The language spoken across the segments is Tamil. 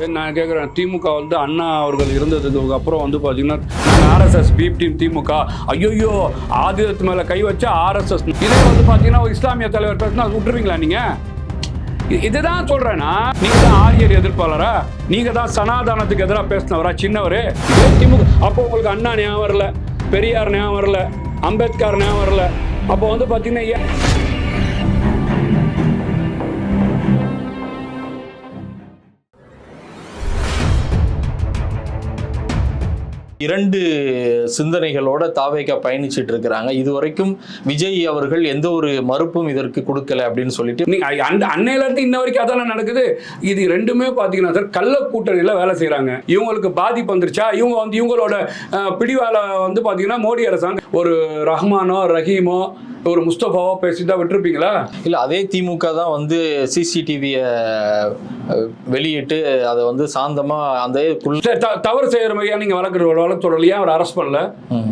நான் கேட்குறேன், திமுக வந்து அண்ணா அவர்கள் இருந்ததுக்கு அப்புறம் வந்து பார்த்தீங்கன்னா நாங்கள் ஆர்எஸ்எஸ் பி டீம் திமுக, ஐயோ ஆதிரத்து மேலே கை வச்சா ஆர்எஸ்எஸ், இதே வந்து பார்த்தீங்கன்னா ஒரு இஸ்லாமிய தலைவர் பேசினா விட்டுருவீங்களா நீங்கள்? இதுதான் சொல்கிறேன்னா, நீங்கள் தான் ஆரியர் எதிர்ப்பாளரா, நீங்கள் தான் சனாதானத்துக்கு எதிராக பேசினவரா சின்னவர்? இதே திமுக அப்போ உங்களுக்கு அண்ணா ஞாபகம் வரல, பெரியார் ஞாபகம் வரல, அம்பேத்கர் ஞாபகம் வரல. அப்போ வந்து பார்த்தீங்கன்னா இரண்டு சிந்தனைகளோட தாவேகா பயணிச்சுட்டு இருக்கிறாங்க. இதுவரைக்கும் விஜய் அவர்கள் எந்த ஒரு மறுப்பும் இதற்கு கொடுக்கல அப்படின்னு சொல்லிட்டு நீங்க அந்த அன்னையில இருந்து இன்ன வரைக்கும் அதான நடக்குது. இது ரெண்டுமே பாத்தீங்கன்னா சார் கள்ள கூட்டணியில வேலை செய்யறாங்க. இவங்களுக்கு பாதிப்பு வந்துருச்சா, இவங்க வந்து இவங்களோட பிடிவால வந்து பாத்தீங்கன்னா மோடி அரசாங்கம் ஒரு ரஹ்மானோ ரஹீமோ ஒரு முஸ்தபாவோ பேசிதான் விட்டுருப்பீங்களா? இல்ல, அதே திமுக தான் வந்து சிசிடிவியை வெளியிட்டு அதை வந்து சாந்தமா அந்த தவறு செய்யற மாதிரியா நீங்க வழக்கு சொல்லலையா? அவர் அரெஸ்ட் பண்ணல,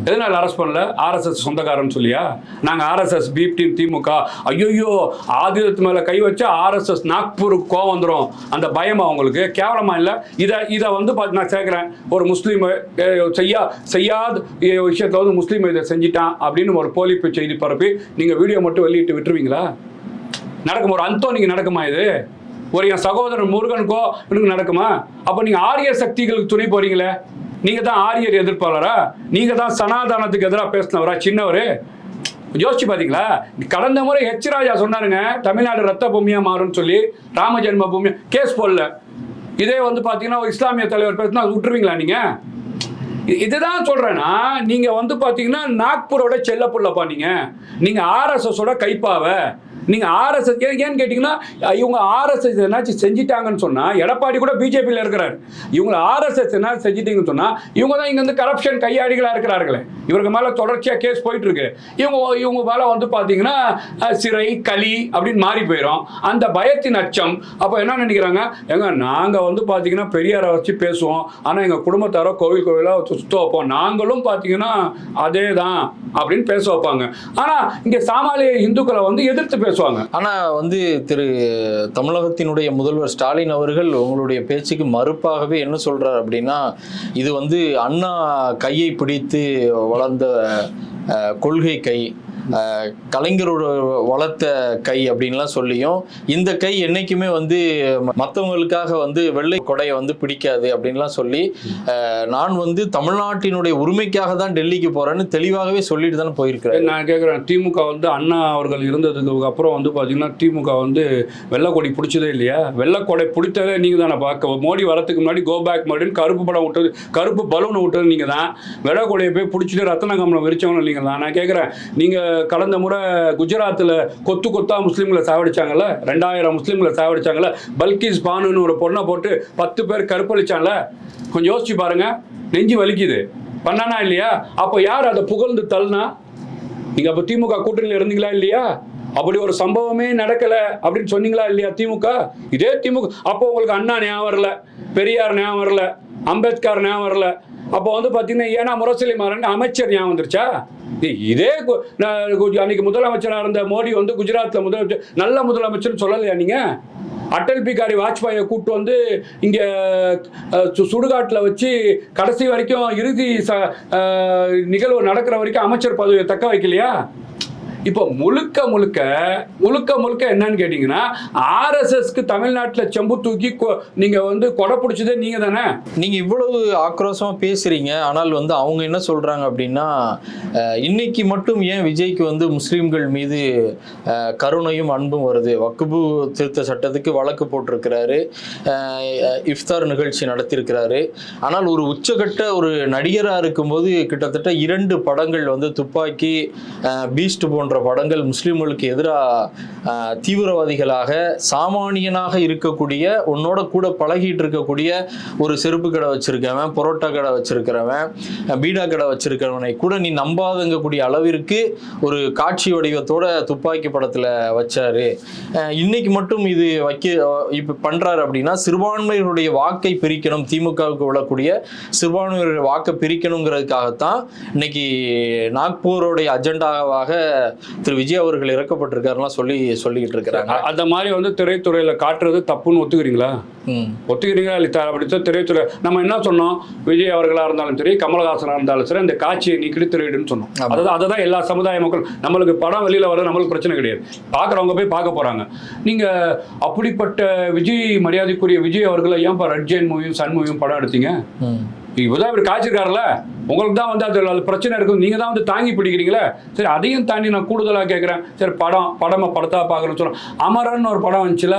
எதனால அரெஸ்ட் பண்ணல? ஆர்எஸ்எஸ் சொந்தக்காரன் சொல்லியா? நாங்க ஆர்எஸ்எஸ் பி டீம் திமுக, ஐயோ ஆதிரத்து மேல கை வச்சா ஆர்எஸ்எஸ் நாக்பூருக்கு கோவம் வந்துடும், அந்த பயமா அவங்களுக்கு கேவலமா இல்ல? இதை வந்து நான் சேர்க்கிறேன், ஒரு முஸ்லீம் செய்யாத விஷயத்துல வந்து முஸ்லீம் இதை செஞ்சிட்டான் அப்படின்னு ஒரு போலி செய்தி பரப்பி நீங்க வீடியோ மட்டும் வெளியிட்டு விட்டுருவீங்களா? நடக்கும் ஒரு அந்தோனிக்கு நடக்குமா? இது ஒரு என் சகோதரன் முருகனுக்கோ எனக்கு நடக்குமா? அப்ப நீங்க ஆரியர் சக்திகளுக்கு துணை போறீங்களே, நீங்க தான் ஆரியர் எதிர்ப்பாளரா, நீங்க தான் சனாதானத்துக்கு எதிராக பேசினவரா சின்னவரு? யோசிச்சு பாத்தீங்களா? கடந்த முறை ஹெச் ராஜா சொன்னாருங்க, தமிழ்நாடு ரத்த பூமியா மாறும்னு சொல்லி, ராம ஜென்ம பூமியா கேஸ் போடல. இதே வந்து பாத்தீங்கன்னா ஒரு இஸ்லாமிய தலைவர் பேசினா விட்டுருவீங்களா நீங்க? இதுதான் சொல்றேன்னா, நீங்க வந்து பாத்தீங்கன்னா நாக்பூரோட செல்ல புள்ளப்பா, நீங்க ஆர்எஸ்எஸ் ஓட கைப்பாவ. நீங்க ஆர்எஸ்எஸ் ஏன்னு கேட்டீங்கன்னா, இவங்க ஆர்எஸ்எஸ் என்னாச்சும் செஞ்சிட்டாங்கன்னு சொன்னா, எடப்பாடி கூட பிஜேபியில் இருக்கிறார், இவங்க ஆர்எஸ்எஸ் என்ன செஞ்சிட்டீங்கன்னு சொன்னா, இவங்க தான் இங்க வந்து கரப்ஷன் கையாடிகளா இருக்கிறார்களே, இவருக்கு மேல தொடர்ச்சியா கேஸ் போயிட்டு இருக்கு. இவங்க மேல வந்து பாத்தீங்கன்னா சிறை களி அப்படின்னு மாறி போயிடும், அந்த பயத்தின் அச்சம். அப்ப என்ன நினைக்கிறாங்க, எங்க நாங்க வந்து பாத்தீங்கன்னா பெரியாரை வச்சு பேசுவோம், ஆனா எங்க குடும்பத்தாரோ கோவிலா சுத்த வைப்போம், நாங்களும் பாத்தீங்கன்னா அதே தான் அப்படின்னு பேச வைப்பாங்க. ஆனா இங்க சாமானிய இந்துக்களை வந்து எதிர்த்து பேசுவாங்க. ஆனா வந்து திரு தமிழகத்தினுடைய முதல்வர் ஸ்டாலின் அவர்கள் உங்களுடைய பேச்சுக்கு மறுப்பாகவே என்ன சொல்றாரு அப்படின்னா, இது வந்து அண்ணா கையை பிடித்து வளர்ந்த கொள்கை கை, கலைஞரோட வளர்த்த கை அப்படின்லாம் சொல்லியும், இந்த கை என்னைக்குமே வந்து மற்றவங்களுக்காக வந்து வெள்ளை கொடையை வந்து பிடிக்காது அப்படின்லாம் சொல்லி, நான் வந்து தமிழ்நாட்டினுடைய உரிமைக்காக தான் டெல்லிக்கு போறேன்னு தெளிவாகவே சொல்லிட்டு தானே போயிருக்கிறேன். நான் கேட்குறேன், திமுக வந்து அண்ணா அவர்கள் இருந்ததுக்கு அப்புறம் வந்து பார்த்தீங்கன்னா திமுக வந்து வெள்ளைக்கொடி பிடிச்சதே இல்லையா? வெள்ளைக்கொடை பிடித்ததே நீங்கள் தானே. பார்க்க மோடி வரத்துக்கு முன்னாடி கோ பேக் மோடின்னு கருப்பு படம் விட்டது, கருப்பு பலூன் விட்டது நீங்கள் தான். வெள்ளைக்கொடையை போய் பிடிச்சிட்டு ரத்தன கமலம் விரிச்சவங்க நீங்கள் தான். நான் கேட்குறேன், நீங்கள் கடந்த முறை குஜராத்தில் கொத்தா முஸ்லீம்களை சாவடிச்சாங்கல்ல, 2000 முஸ்லீம்களை சாவடிச்சாங்கல்ல, பல்கிஸ் பானுன்னு ஒரு பொண்ணை போட்டு 10 பேர் கற்பழிச்சாங்கல்ல, கொஞ்சம் யோசிச்சு பாருங்க, நெஞ்சு வலிக்குது. பண்ணானா இல்லையா? அப்போ யார் அதை புகழ்ந்து தள்ளினா? நீங்க அப்போ திமுக கூட்டணியில் இருந்தீங்களா இல்லையா? அப்படி ஒரு சம்பவமே நடக்கல அப்படின்னு சொன்னீங்களா இல்லையா திமுக? இதே திமுக அப்போ உங்களுக்கு அண்ணா ஞாபகம் வரல, பெரியார் ஞாபகம் வரல, அம்பேத்கர் ஞாபகம் வரல. அப்போ வந்து பார்த்தீங்கன்னா ஏன்னா முரசொலி மாறன் அமைச்சர் ஞாபகம் வந்துருச்சா? இதே அன்னைக்கு முதலமைச்சராக இருந்த மோடி வந்து குஜராத்தில் முதலமைச்சர், நல்ல முதலமைச்சர்னு சொல்லலையா நீங்க? அடல் பிகாரி வாஜ்பாயை கூட்டு வந்து இங்கே சுடுகாட்டில் வச்சு கடைசி வரைக்கும் இறுதி நிகழ்வு நடக்கிற வரைக்கும் அமைச்சர் பதவியை தக்க வைக்கலையா? இப்போ முழுக்க முழுக்க என்னன்னு கேட்டீங்கன்னா, ஆர்எஸ்எஸ்க்கு தமிழ்நாட்டில் செம்பு தூக்கி நீங்க வந்து கொடை பிடிச்சதே நீங்க தானே. நீங்க இவ்வளவு ஆக்ரோஷமா பேசுறீங்க, ஆனால் வந்து அவங்க என்ன சொல்றாங்க அப்படின்னா, இன்னைக்கு மட்டும் ஏன் விஜய்க்கு வந்து முஸ்லிம்கள் மீது கருணையும் அன்பும் வருது? வக்பு திருத்த சட்டத்துக்கு வழக்கு போட்டிருக்கிறாரு, இஃப்தார் நிகழ்ச்சி நடத்தியிருக்கிறாரு. ஆனால் ஒரு உச்சகட்ட ஒரு நடிகராக இருக்கும்போது கிட்டத்தட்ட 2 படங்கள் வந்து துப்பாக்கி, பீஸ்ட் போன்ற படங்கள் முஸ்லிம்களுக்கு எதிராக தீவிரவாதிகளாக சாமானியனாக இருக்கக்கூடிய, உன்னோட கூட பழகிட்டு இருக்கக்கூடிய ஒரு செருப்பு கடை வச்சிருக்கவன், பரோட்டா கடை வச்சிருக்கிறவன், பீடா கடை வச்சிருக்கிறவனை கூட நீ நம்பாதங்கக்கூடிய அளவிற்கு ஒரு காட்சி வடிவத்தோட துப்பாக்கி படத்துல வச்சாரு. இன்னைக்கு மட்டும் இது இப்ப பண்றாரு அப்படின்னா, சிறுபான்மையினுடைய வாக்கை பிரிக்கணும், திமுகவுக்கு விழக்கூடிய சிறுபான்மையினுடைய வாக்கை பிரிக்கணுங்கிறதுக்காகத்தான் இன்னைக்கு நாக்பூருடைய அஜெண்டாவாக திரு விஜய் அவர்கள் இறக்கப்பட்டிருக்காருலாம் சொல்லிக்கிட்டு இருக்கிறாங்க. அந்த மாதிரி வந்து திரைத்துறையில காட்டுறது தப்புன்னு ஒத்துக்கிறீங்களா? ஒத்துக்கிறீங்களா இல்லை? அப்படித்தான் திரைத்துறை நம்ம என்ன சொன்னோம், விஜய் அவர்களா இருந்தாலும் சரி, கமலஹாசனா இருந்தாலும் சரி, அந்த காட்சியை நீக்கிட்டு திரையிடுன்னு சொன்னோம். அதை தான் எல்லா சமுதாய மக்கள், நம்மளுக்கு படம் வெளியில வர நம்மளுக்கு பிரச்சனை கிடையாது, பார்க்குறவங்க போய் பார்க்க போறாங்க. நீங்க அப்படிப்பட்ட விஜய், மரியாதைக்குரிய விஜய் அவர்களை ஏன் ரெட் ஜெயின் மூவியும் சன் மூவியும் படம் எடுத்தீங்க? இப்போதான் இவர் காய்ச்சிருக்காருல்ல, உங்களுக்கு தான் வந்து அது பிரச்சனை இருக்கும், நீங்க தான் வந்து தாங்கி பிடிக்கிறீங்களே. சரி, அதையும் தாண்டி நான் கூடுதலாக கேட்குறேன். சரி, படத்தா பார்க்குறேன்னு சொல்கிறேன். அமரன் ஒரு படம் வந்துச்சுல,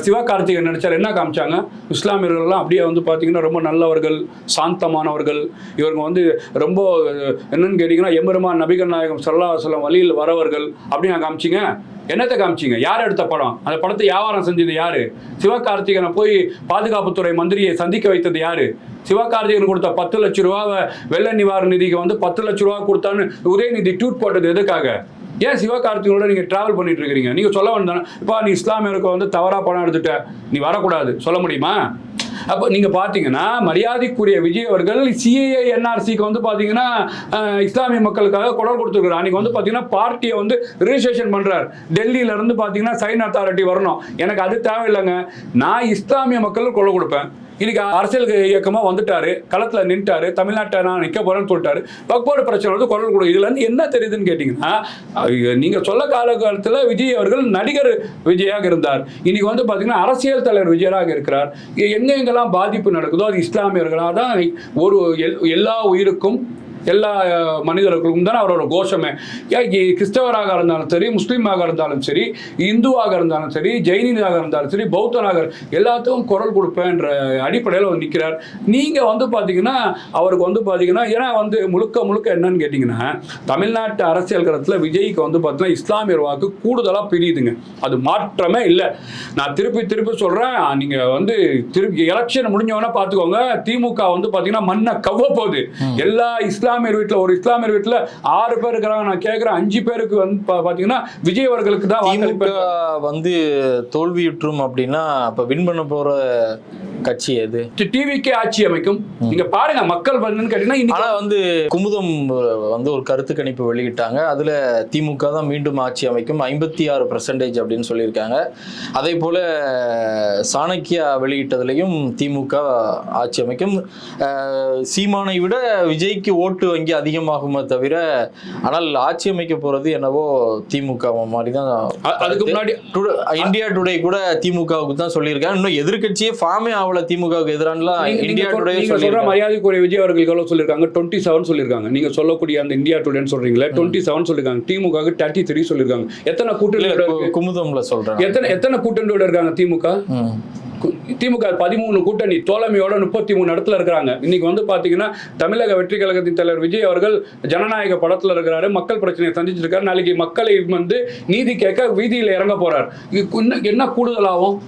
சிவகார்த்திகேயன் நடிச்சார். என்ன காமிச்சாங்க? இஸ்லாமியர்கள்லாம் அப்படியே வந்து பார்த்தீங்கன்னா ரொம்ப நல்லவர்கள், சாந்தமானவர்கள், இவங்க வந்து ரொம்ப என்னன்னு கேட்டிங்கன்னா எம்பெருமான் நபிகள் நாயகம் ஸல்லல்லாஹு அலைஹி வஸல்லம் வழியில் வரவர்கள் அப்படின்னு காமிச்சிங்க. என்னத்தை காமிச்சிங்க? யார் எடுத்த படம்? அந்த படத்தை வியாபாரம் செஞ்சது யாரு? சிவகார்த்திகேயனை போய் பாதுகாப்புத்துறை மந்திரியை சந்திக்க வைத்தது யாரு? சிவகார்த்திகேயன் கொடுத்த 10 லட்சம் ரூபாவை வெள்ள நிவாரண நிதிக்கு வந்து 10 லட்சம் ரூபா கொடுத்தான்னு உதயநிதி ட்வீட் போட்டது எதுக்காக? ஏன் சிவகார்த்திகேயனோட நீங்க டிராவல் பண்ணிட்டு இருக்கிறீங்க? நீங்க சொல்ல வேண்டாம், இப்போ நீ இஸ்லாமியருக்கு வந்து தவறா படம் எடுத்துட்ட, நீ வரக்கூடாது சொல்ல முடியுமா? அப்போ நீங்க பாத்தீங்கன்னா மரியாதைக்குரிய விஜய் அவர்கள் சிஏஏ என்ஆர்சிக்கு வந்து பாத்தீங்கன்னா இஸ்லாமிய மக்களுக்காக குரல் கொடுத்துருக்காரு. அன்னைக்கு வந்து பாத்தீங்கன்னா பார்ட்டியை வந்து ரிஜிஸ்ட்ரேஷன் பண்றாரு. டெல்லியில இருந்து பாத்தீங்கன்னா சைன் அத்தாரிட்டி வரணும். எனக்கு அது தேவையில்லைங்க, நான் இஸ்லாமிய மக்களுக்கு குரல் கொடுப்பேன். இன்னைக்கு அரசியல் இயக்கமாக வந்துட்டாரு, களத்தில் நின்ட்டாரு, தமிழ்நாட்டை நான் நிற்க போறேன்னு சொல்லிட்டாரு. வக்போர்டு பிரச்சனை வந்து குரல் கொடு. இதுல இருந்து என்ன தெரியுதுன்னு கேட்டீங்கன்னா, நீங்க சொல்ல காலத்தில் விஜய் அவர்கள் நடிகர் விஜயாக இருந்தார். இன்னைக்கு வந்து பாத்தீங்கன்னா அரசியல் தலைவர் விஜயராக இருக்கிறார். எங்கெங்கெல்லாம் பாதிப்பு நடக்குதோ அது இஸ்லாமியர்களாக தான். ஒரு எல்லா உயிருக்கும் எல்லா மனிதர்களுக்கும் தானே அவரோட கோஷமே. கிறிஸ்தவராக இருந்தாலும் சரி, முஸ்லீமாக இருந்தாலும் சரி, இந்துவாக இருந்தாலும் சரி, ஜெயினியாக இருந்தாலும் சரி, பௌத்தனாக எல்லாத்துக்கும் குரல் கொடுப்பேன்ற அடிப்படையில் வந்து நிற்கிறார். நீங்கள் வந்து பார்த்தீங்கன்னா அவருக்கு வந்து பார்த்தீங்கன்னா ஏன்னா வந்து முழுக்க என்னன்னு கேட்டிங்கன்னா தமிழ்நாட்டு அரசியல் களத்தில் விஜய்க்கு வந்து பார்த்தீங்கன்னா இஸ்லாமியர் வாக்கு கூடுதலாக பிரியுதுங்க. அது மாற்றமே இல்லை. நான் திருப்பி சொல்கிறேன், நீங்கள் வந்து எலெக்ஷன் முடிஞ்சவொன்னே பார்த்துக்கோங்க, திமுக வந்து பார்த்தீங்கன்னா மண்ணை கவ்வ போகுது. எல்லா இஸ்லாமியர் வீட்டில், ஒரு இஸ்லாமியர் வீட்டில் 6 பேர் இருக்கிறாங்க. நான் கேட்குறேன், 5 பேருக்கு வந்து பார்த்தீங்கன்னா விஜய் அவர்களுக்கு தான் வந்து தோல்வியுற்றும் அப்படின்னா அப்போ வின் பண்ண போகிற கட்சி எது? டிவிக்கே ஆட்சி அமைக்கும். நீங்க பாருங்க மக்கள் வந்து கேட்டீங்கன்னா வந்து குமுதம் வந்து ஒரு கருத்து கணிப்பு வெளியிட்டாங்க. அதுல திமுக தான் மீண்டும் ஆட்சி அமைக்கும் 56% அப்படின்னு சொல்லியிருக்காங்க. அதே போல சாணக்கியா வெளியிட்டதுலையும் திமுக ஆட்சி அமைக்கும். சீமானை விட விஜய்க்கு ஓட்டு வங்கி அதிகமாகுமே தவிர, ஆனால் ஆட்சி அமைக்க போறது என்னவோ திமுக மாதிரி தான். அதுக்கு முன்னாடி இந்தியா டுடே கூட திமுகவுக்கு தான் சொல்லியிருக்காங்க. இன்னும் எதிர்கட்சியே ஃபார்மே திமுகவுக்கு எதிரானலாம் இந்தியா டுடே சொல்ற. மரியாதைக்குரிய விஜய் அவர்கள் எவ்வளவு சொல்லிருக்காங்க? 27 சொல்லிருக்காங்க. நீங்க சொல்லக்கூடிய அந்த இந்தியா டுடேன்னு சொல்றீங்களே 27 சொல்லிருக்காங்க. திமுக 33 சொல்லிருக்காங்க. எத்தனை கூட்டணி குமுதம்ல சொல்றாங்க? எத்தனை கூட்டணியோட இருக்காங்க திமுக? 13 கூட்டணி தோழமையோட 33 இடத்துல இருக்கிறாங்க. இன்னைக்கு வந்து பாத்தீங்கன்னா தமிழக வெற்றி கழகத்தின் தலைவர் விஜய் அவர்கள் ஜனநாயக படத்துல இருக்கிறாரு, மக்கள் பிரச்சனையை சந்திச்சிட்டு இருக்காரு. நாளைக்கு மக்களை வந்து நீதி கேட்க வீதியில இறங்க போறார். என்ன கூடுதலாகும்?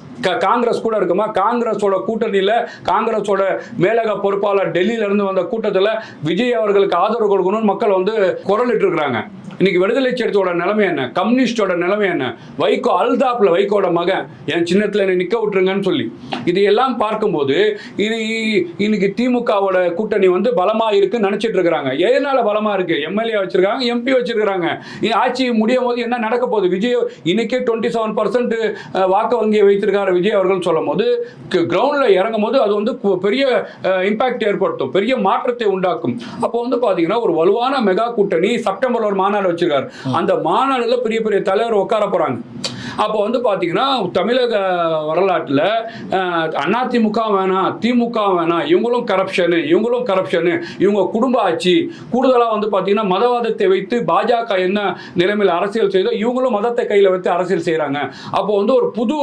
காங்கிரஸ் கூட இருக்குமா? காங்கிரஸோட கூட்டணியில காங்கிரஸோட மேலக பொறுப்பாளர் டெல்லியில இருந்து வந்த கூட்டத்துல விஜய் அவர்களுக்கு ஆதரவு கொடுக்கணும்னு மக்கள் வந்து குரலிட்டு இருக்கிறாங்க. இன்னைக்கு விடுதலை சிறுத்தையோட நிலைமை என்ன? கம்யூனிஸ்டோட நிலைமை என்ன? வைகோ அல்தாப்ல வைகோட மகன் என் சின்னத்துல என்னை நிக்க விட்டுருங்கன்னு சொல்லி இதையெல்லாம் பார்க்கும்போது இது இன்னைக்கு திமுகவோட கூட்டணி வந்து பலமா இருக்குன்னு நினைச்சிட்டு இருக்கிறாங்க. எதனால பலமா இருக்கு? எம்எல்ஏ வச்சிருக்காங்க, எம்பி வச்சிருக்காங்க. ஆட்சி முடியும் போது என்ன நடக்க போகுது? விஜய் இன்னைக்கே 27% வாக்கு வங்கியை வைத்திருக்காரு விஜய் அவர்கள் சொல்லும் போது, கிரவுண்ட்ல இறங்கும் போது அது வந்து பெரிய இம்பாக்ட் ஏற்படுத்தும், பெரிய மாற்றத்தை உண்டாக்கும். அப்போ வந்து பாத்தீங்கன்னா ஒரு வலுவான மெகா கூட்டணி செப்டம்பர்ல ஒரு மாநாடு வச்சிருக்காரு. அந்த மாநாடுல பெரிய பெரிய தலைவர் உட்கார போறாங்க. அப்போ வந்து பாத்தீங்கன்னா தமிழக வரலாற்றுல அதிமுக வேணாம், திமுக வேணாம், இவங்களும் கரப்ஷனு, இவங்க குடும்ப ஆட்சி, கூடுதலா வந்து பாத்தீங்கன்னா மதவாதத்தை வைத்து பாஜக என்ன நிலைமையில் அரசியல் செய்தோ இவங்களும் மதத்தை கையில வைத்து அரசியல் செய்யறாங்க. அப்போ வந்து ஒரு புது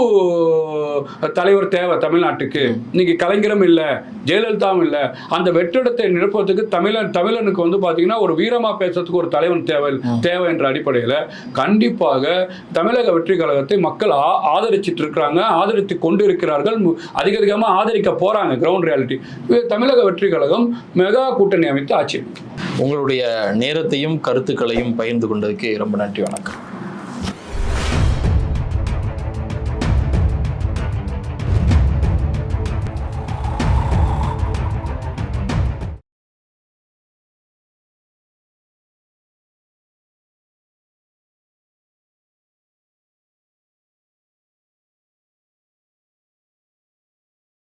தலைவர் தேவை தமிழ்நாட்டுக்கு. இன்னைக்கு கலைஞரும் இல்ல, ஜெயலலிதாவும் இல்ல. அந்த வெற்றிடத்தை நிரப்புவதற்கு தமிழனுக்கு வந்து பாத்தீங்கன்னா ஒரு வீரமா பேசுறதுக்கு ஒரு தலைவன் தேவை என்ற அடிப்படையில் கண்டிப்பாக தமிழக வெற்றி கழகத்தை மக்கள் ஆதரிச்சிட்டு இருக்கிறாங்க, ஆதரித்து கொண்டு இருக்கிறார்கள், அதிகமாக ஆதரிக்க போறாங்க. கிரவுண்ட் ரியாலிட்டி தமிழக வெற்றி கழகம் மெகா கூட்டணி அமைத்து ஆட்சி. உங்களுடைய நேரத்தையும் கருத்துக்களையும் பகிர்ந்து கொண்டதுக்கு ரொம்ப நன்றி. வணக்கம்.